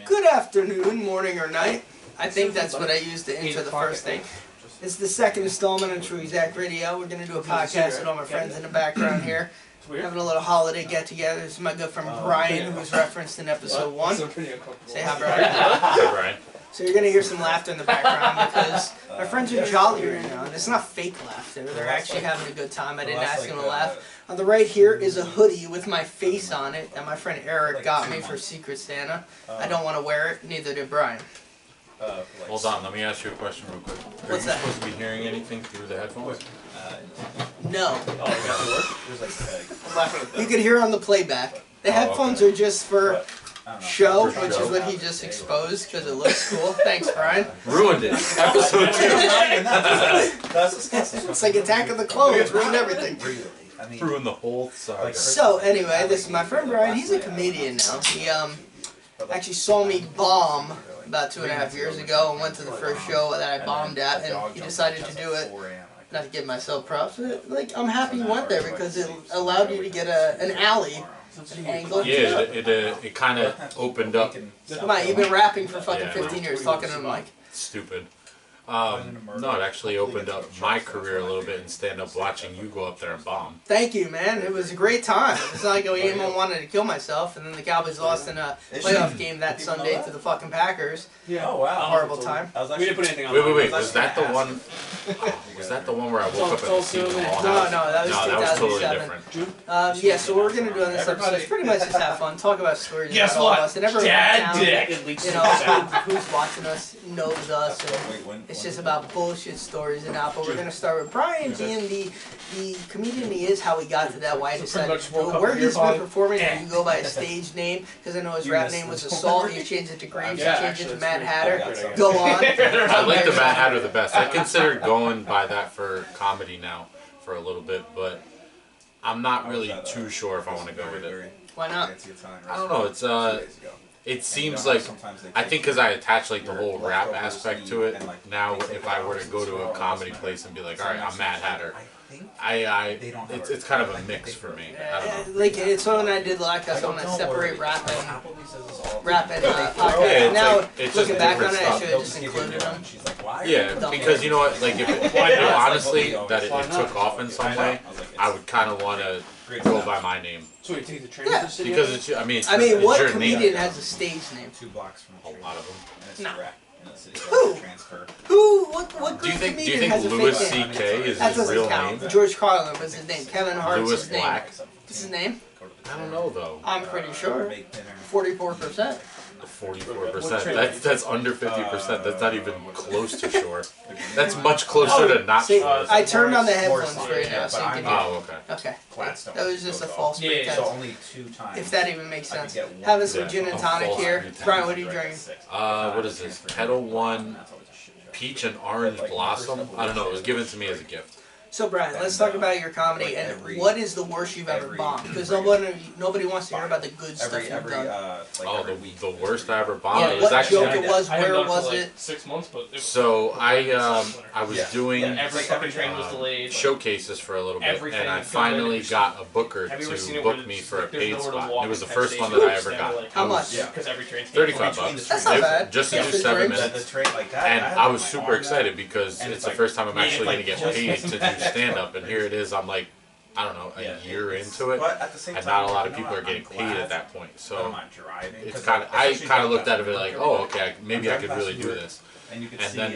Good afternoon, morning, or night. I think that's what I used to enter the first thing. It's the second installment on Truexactradio. We're going to do a podcast with all my friends in the background here. We're having a little holiday get-together. This is my good friend Brian, who was referenced in episode 1. Say hi, Brian. Hi, Brian. So you're going to hear some laughter in the background because my friends are jolly right now. And it's not fake laughter. They're actually having a good time. I didn't ask them to laugh. On the right here is a hoodie with my face on it that my friend Erik got me for Secret Santa. I don't want to wear it. Neither did Brian. Hold on, let me ask you a question real quick. Are you supposed to be hearing anything through the headphones? No. You can hear on the playback. The headphones are just for show, which is what he just exposed because it looks cool. Thanks, Brian. Ruined it. Episode 2. It's like Attack of the Clones. Ruined everything. Ruined the whole saga. So anyway, this is my friend Brian. He's a comedian now. He actually saw me bomb about 2.5 years ago and went to the first show that I bombed at, and he decided to do it. Not to give myself props, but like I'm happy you went there because it allowed you to get an alley. An angle. Yeah, it kind of opened up. Come on, you've been rapping for fucking 15 years, talking to the mic. Stupid. No, it actually opened up my career a little bit in stand-up, watching you go up there and bomb. Thank you, man. It was a great time. It's not like I even wanted to kill myself, and then the Cowboys lost in a playoff game that Sunday to the fucking Packers. Yeah. Oh wow. Horrible time. We didn't put anything on. Wait. Was that the one? Was that the one where I woke up at the season hall? No, that was 2007. That was totally different. Yeah, so what we're gonna do on this episode is pretty much just have fun, talk about stories Guess about all what? of us, and everyone Dad in dick. town, you know, who's watching us knows us, and it's just about bullshit stories and out. But we're gonna start with Brian being the comedian he is, how he got to that, why he decided to do it, where he's been performing. Did you go by a stage name? Because I know his rap name was Assault. You changed it to Graves. You changed it to Mad Hatter. Go on. I like the Mad Hatter the best. I considered going by that for comedy now for a little bit, but I'm not really too sure if I want to go with it. Why not? I don't know. It seems like, I think because I attach like the whole rap aspect to it. Now, if I were to go to a comedy place and be like, all right, I'm Mad Hatter, it's kind of a mix for me. I don't know. Like it's when I did like I want to separate rap and podcast. Yeah, now it's looking just back on different it, I stuff. should have just included them. Yeah, because you know what, like if honestly that it took off in some way, I would kind of want to go by my name. So you take the train to the city? Because it's, I mean, it's what your comedian name. has a stage name? 2 blocks from A lot of them. No. Who? Who? What Do you great think comedian has a Louis fake name? C.K. is That his doesn't real count. name? George Carlin was his name. Kevin Hart's Louis his name. Black? What's his name? I don't know though. I'm pretty sure. 44%. 44%. That's under 50%. That's not even close to sure. That's much closer to not See, sure. I turned on the headphones right now, so you can hear. Oh, okay. Okay. That was just a false Yeah, pretense. So only 2 times. If that even makes sense. Having some gin and tonic here. Brian, what are you drinking? What is this? Kettle One Peach and Orange Blossom? I don't know. It was given to me as a gift. So Brian, let's talk about your comedy and what is the worst you've ever bombed? Because nobody wants to hear about the good stuff you've done. The worst I ever bombed. Yeah, It was what actually. joke it was, where was it? 6 months, but So I was doing every fucking train was delayed. showcases for a little bit, and I finally got a booker to book me for a paid spot. It was the first one that I ever got. How much? Because every train. $35. That's not bad. Just to Yeah, do for 7 drinks. minutes. And I was super excited because it's the first time I'm actually going to get paid to do stand-up, and here it is, I'm like, I don't know, a year into it, and not a lot of people are getting paid at that point. So it's kind of, I kind of looked at it like, oh, okay, maybe I could really do this. And then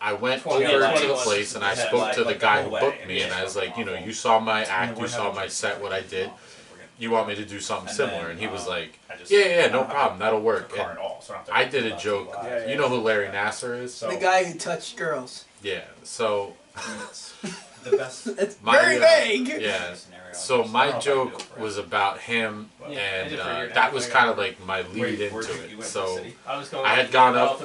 I went over to the place and I spoke to the guy who booked me, and I was like, you know, you saw my act, you saw my set, what I did. You want me to do something similar? And he was like, yeah, no problem, that'll work. And I did a joke. You know who Larry Nassar is? The guy who touched girls. Yeah, so It's very vague. Yeah. So my joke was about him, and that was kind of like my lead into it. So I had gone up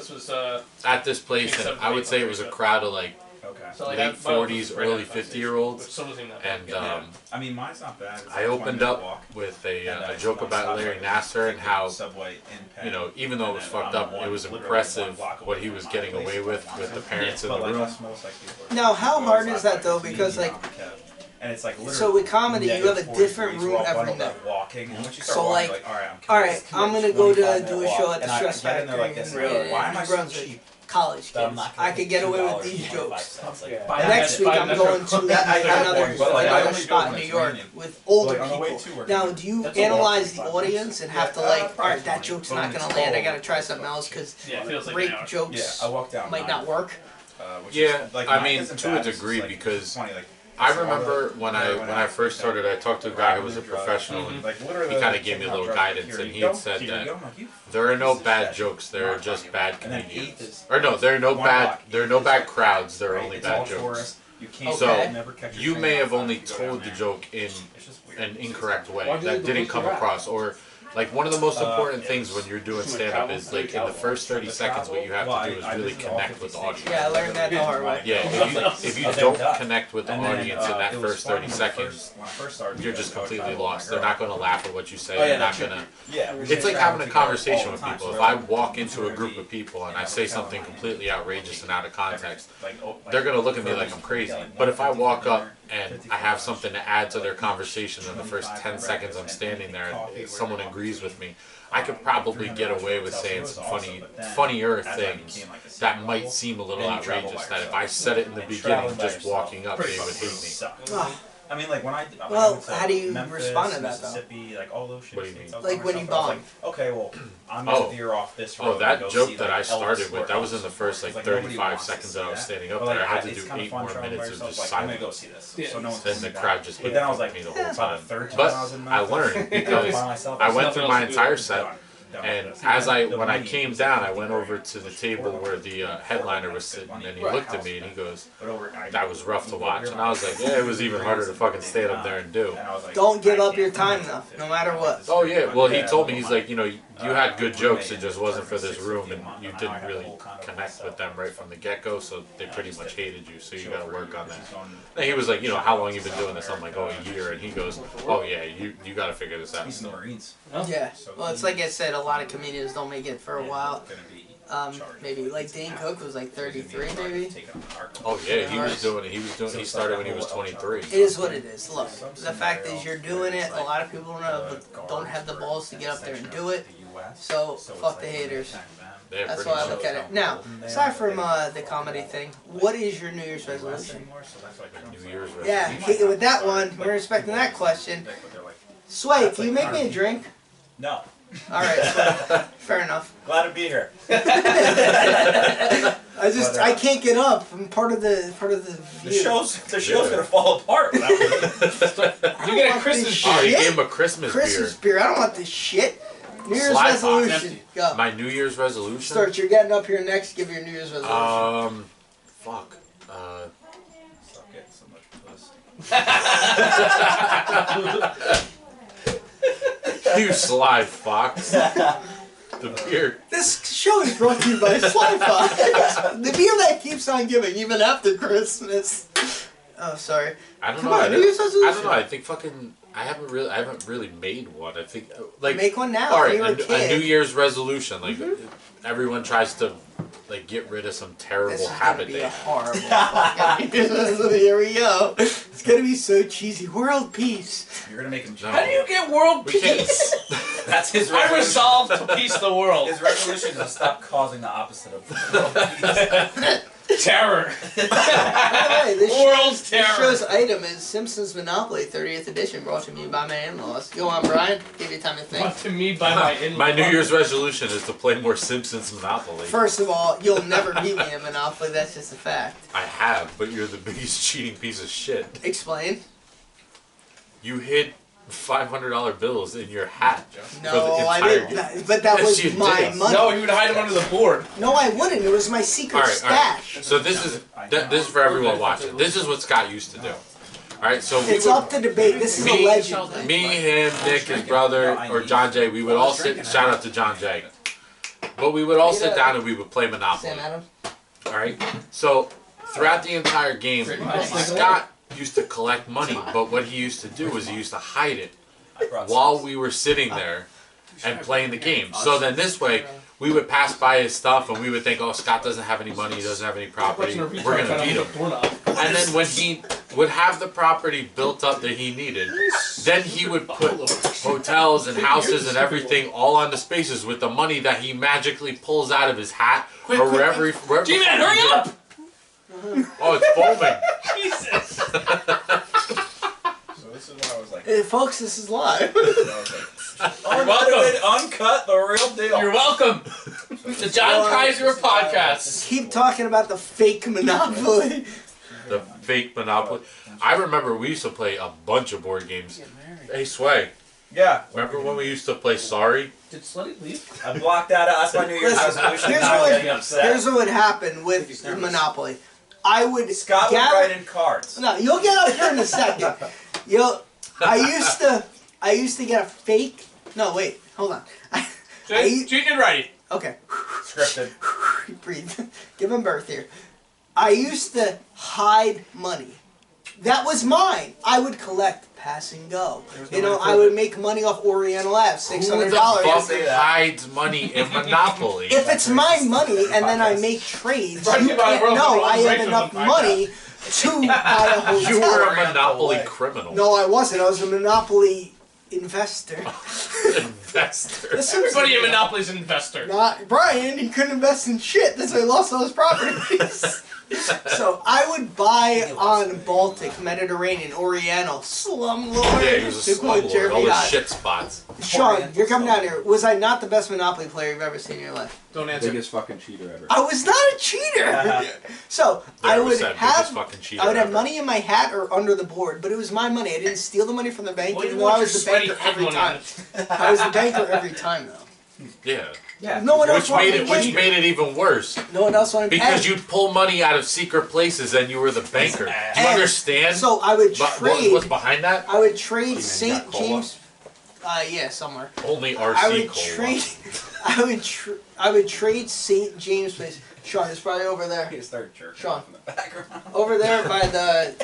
at this place, and I would say it was a crowd of like late 40s, early 50-year-olds, and I mean, mine's not bad. I opened up with a joke about Larry Nassar and how, you know, even though it was fucked up, it was impressive what he was getting away with the parents in the room. Now, how hard is that though? Because like, And it's like literally. So with comedy, you have a different room every night. Walking, and once you So start walking, like, all right, I'm gonna go to do a show walk. at the And I Stress get in there like Factory this, in why am I so Brunswick. cheap? College That I'm kids. not gonna I could pay get away with $2 these and jokes. 25 cents. Yeah. Like, Next week I'm going to another show in New York with older Like, on the way people. to work, Now, do you that's a analyze the walk. audience and have to like, all right, that joke's not gonna land. I gotta try something else because Yeah, it feels like rape an hour. jokes Yeah, I walked down. might not work. Which Yeah, is, like, I mine mean, isn't to a bad, it's degree, just, like, because funny, like, I remember when I first started, I talked to a guy who was a professional, and like, literally, he kind of like, gave me a taking little out guidance, drugs, and here he you had go, said here you that go. I'm like, you there are no piece of bad shit. jokes, there are Not just talking bad about. And then comedians. 8 is- Or no, there are no 1 bad, o'clock, there are 8 no is bad like, crowds, there are right, only it's bad all jokes. tourists. You can't So, never catch your You train may on have time only if you go told down the there. joke in It's just weird. an incorrect way Why'd you that leave the didn't booster come wrap? across, or like one of the most Uh, important things when you're doing stand-up is like in the first 30 seconds, what you have to do is really connect with the audience. Yeah, I learned that the hard way. Yeah, if you don't connect with the audience in that first 30 seconds, you're just completely lost. They're not going to laugh at what you say. They're not going to. Yeah, It's like having a conversation with people. If I walk into a group of people and I say something completely outrageous and out of context, they're going to look at me like I'm crazy. But if I walk up and I have something to add to their conversation in the first 10 seconds I'm standing there and someone agrees with me, I could probably get away with saying some funnier things that might seem a little outrageous, that if I said it in the beginning just walking up, they would hate me. I mean, like when I Well, went to how do you Memphis, respond to that, though? Mississippi, like all those shit What do you states, mean? I was Like by when you myself, I was bomb. like, okay, well, I'm gonna veer off this road. Oh, and that go joke see, that like, I started Elvis with, that was in the first like Like, nobody 35 wants to seconds see that I was that. standing up But, there. like, I had to it's do kinda 8 fun more traveling by minutes of yourself, just like, I'm gonna go silence. see this. Yeah. So no one's And gonna the see that. crowd just But then I was hated like, me the about whole time. the third time But I was in I Memphis, learned I was because by myself, I was went like, through my entire set, and as when I came down, I went over to the table where the headliner was sitting, and he looked at me and he goes, "That was rough to watch." And I was like, "Yeah, it was even harder to fucking stand up there and do." Don't give up your time though, no matter what. Oh yeah, well he told me, he's like, you know, you had good jokes, it just wasn't for this room, and you didn't really connect with them right from the get-go, so they pretty much hated you, so you gotta work on that. And he was like, you know, how long you been doing this? I'm like, oh, a year, and he goes, oh yeah, you gotta figure this out. He's in the Marines. Yeah. Well, it's like I said, a lot of comedians don't make it for a while. Maybe like Dane Cook was like 33, maybe. Oh yeah, he started when he was 23. It is what it is. Look, the fact is you're doing it. A lot of people don't have the balls to get up there and do it. So fuck the haters. Yeah, That's pretty why I much. look at it. Now, aside from the comedy thing, what is your New Year's resolution? New Year's Yeah, hit you with that one. We're expecting that question. Sway, can you make me a drink? No. All right, Sway. Fair enough. Glad to be here. I can't get up. I'm part of the The view. show's gonna fall apart. You get a Christmas Oh, he shit. gave him a Christmas Christmas beer. beer. I don't want this shit. New Year's Slide box. resolution. Go. My New Year's resolution? Storch, you're getting up here next. Give your New Year's resolution. Fuck. Stop getting so much puss. You sly fox. The beer. This show is brought to you by Sly Fox. The beer that keeps on giving, even after Christmas. Oh, sorry. I don't Come know. on, I New Year's don't resolution. know. I think fucking. I haven't really made one. I think like Make one now. all When right, you were a a kid. New Year's resolution. Like everyone tries to like get rid of some terrible This is gonna habit be they a have. horrible fucking New Year's resolution. Here we go. It's gonna be so cheesy. World peace. You're gonna make him No. How do you get world We can't- peace? That's his I resolution. resolved to peace the world. His resolution is to stop causing the opposite of world peace. Terror. By the way, this World's This terror. show's item is Simpsons Monopoly 30th edition, brought to me by my in-laws. Go on, Brian. Give you time to think. Brought to me by my in-laws. My New Year's resolution is to play more Simpsons Monopoly. First of all, you'll never beat me in Monopoly. That's just a fact. I have, but you're the biggest cheating piece of shit. Explain. You hid $500 bills in your hat. No, for the I entire didn't. game. But that Yes, was you my did. money. No, he would hide him under the board. No, I wouldn't. It was my secret stash. So this is for everyone watching. This is what Scott used to do. All right, so we It's would, up to debate. This is a Me- legend. me, him, Nick, his brother, or John Jay, we would all sit. Shout out to John Jay. But we would all sit down and we would play Monopoly. Sam Adams. All right. So throughout the entire game, Scott used to collect money, but what he used to do was he used to hide it while we were sitting there and playing the game. So then this way, we would pass by his stuff and we would think, oh, Scott doesn't have any money, he doesn't have any property, we're gonna beat him. And then when he would have the property built up that he needed. Then he would put hotels and houses and everything all on the spaces with the money that he magically pulls out of his hat or wherever. G-Man, hurry up! Oh, it's foaming. Jesus. So this is why I was like, folks, this is live. unedited, uncut, the real deal. You're welcome. The John Kaiser podcast. Keep talking about the fake Monopoly. The fake Monopoly. I remember we used to play a bunch of board games. Hey, Sway. Yeah. Remember when we used to play Sorry? Did Slutty leave? I blocked that out. That's my New Year's resolution. Here's what would happen with Monopoly. I would Scott would write in cards. No, you'll get up here in a second. I used to get a fake. No, wait, hold on. Cheat and writing. Okay. Scripted. Breathe. Give him birth here. I used to hide money. That was mine. I would collect pass and go. I would make money off Oriental Ave, $600. Who the fuck hides money in Monopoly? If it's my money and then I make trades, you can't know I have enough money to buy a hotel. You were a Monopoly criminal. No, I wasn't. I was a Monopoly investor. Investor. Everybody in Monopoly's an investor. Not Brian. He couldn't invest in shit. That's why he lost all his properties. So I would buy on Baltic, Mediterranean, Oriental, Slumlord. Yeah, he was a slumlord. All the shit spots. Sean, you're coming down here. Was I not the best Monopoly player you've ever seen in your life? Don't answer. Biggest fucking cheater ever. I was not a cheater. So I would have money in my hat or under the board, but it was my money. I didn't steal the money from the bank, even though I was the banker every time. I was the banker every time, though. Yeah. Yeah. No one else made it even worse. No one else wanted because you'd pull money out of secret places and you were the banker. Do you understand? So I would trade. What's behind that? I would trade St. James. Yeah, somewhere. Only RC Cola. I would trade St. James Place. Sean, it's probably over there. Sean, in the background. Over there by the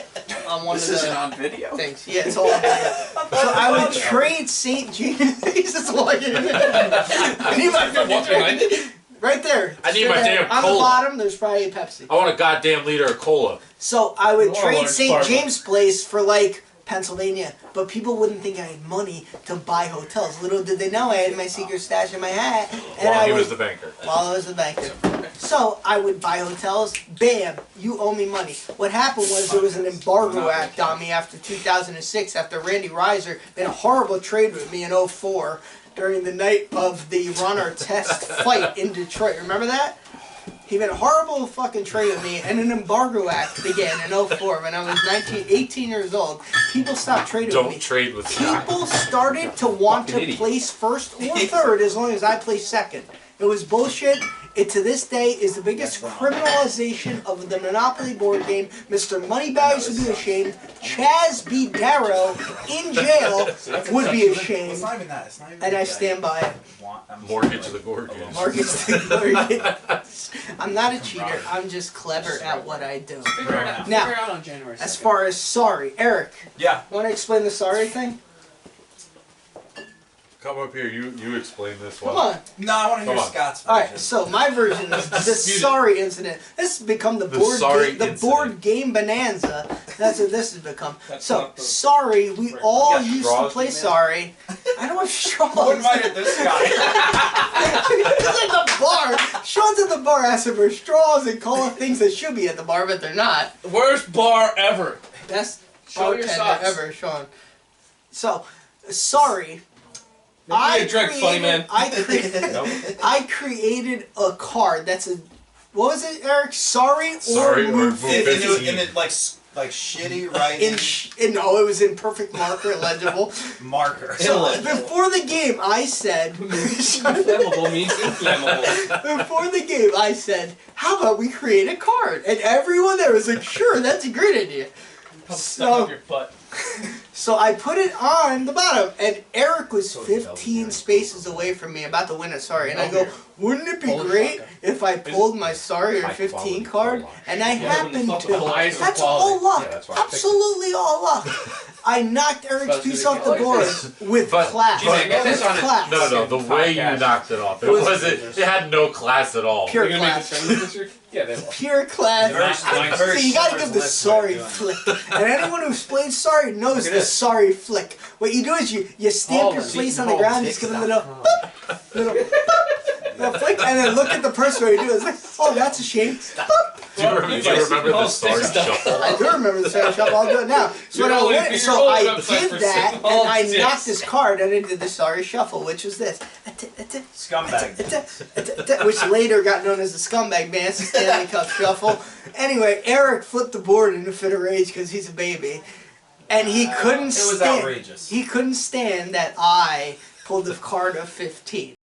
one this of the. This isn't on video. Things. Yeah, it's all on video. So I would trade St. James. He's just walking in. I need my behind it. Right there. I need my damn on cola. On the bottom, there's probably a Pepsi. I want a goddamn liter of cola. So I would trade St. James Place for like Pennsylvania, but people wouldn't think I had money to buy hotels. Little did they know I had my secret stash in my hat. And While he was the banker. While I was the banker. So I would buy hotels. Bam, you owe me money. What happened was there was an embargo act on me after 2006, after Randy Reiser made a horrible trade with me in 2004 during the night of the Ron Artest fight in Detroit. Remember that? He made a horrible fucking trade with me, and an embargo act began in 2004 when I was 18 years old. People stopped trading with me. Don't trade with People started to want to place first or third as long as I placed second. It was bullshit. It to this day is the biggest criminalization of the Monopoly board game. Mr. Moneybags would be ashamed. Chaz B. Darrow in jail would be ashamed. And I stand by it. Mortgage the Gorgon. Mortgage the Gorgon. I'm not a cheater. I'm just clever at what I do. Now, as far as sorry, Eric. Yeah. Want to explain the sorry thing? Come up here. You explain this one. Come on. No, I want to hear Scott's version. All right, so my version is the sorry incident. This has become the board game bonanza. That's what this has become. So sorry, we all used to play sorry. I don't have straws. Who invited this guy? He's at the bar. Sean's at the bar asking for straws and calling things that should be at the bar, but they're not. Worst bar ever. Best bartender ever, Sean. So, sorry. I created a card that's a. What was it, Eric? Sorry or move 15. And it like shitty writing. No, it was in perfect marker, legible. Marker. So before the game, I said. Inflammable means inflammable. Before the game, I said, "How about we create a card?" And everyone there was like, "Sure, that's a great idea." Stuck up your butt. So I put it on the bottom, and Eric was 15 spaces away from me, about to win a sorry. And I go, wouldn't it be great if I pulled my sorry or 15 card? And I happened to. That's all luck. Absolutely all luck. I knocked Eric's piece off the board with class. No, the way you knocked it off, it had no class at all. Pure class. Pure class. So you gotta give the sorry flick. And anyone who's played sorry knows the sorry flick. What you do is you stamp your place on the ground, just give a little flick, and then look at the person where you do it. It's like, oh, that's a shame. Do you remember the sorry shuffle? I do remember the sorry shuffle. I'll do it now. So I did that, and I knocked this card, and I did the sorry shuffle, which was this. Scumbag. Which later got known as the Scumbag Dance, the Stanley Cup Shuffle. Anyway, Erik flipped the board in a fit of rage because he's a baby. And he couldn't stand. outrageous. He couldn't stand that I pulled the card of 15.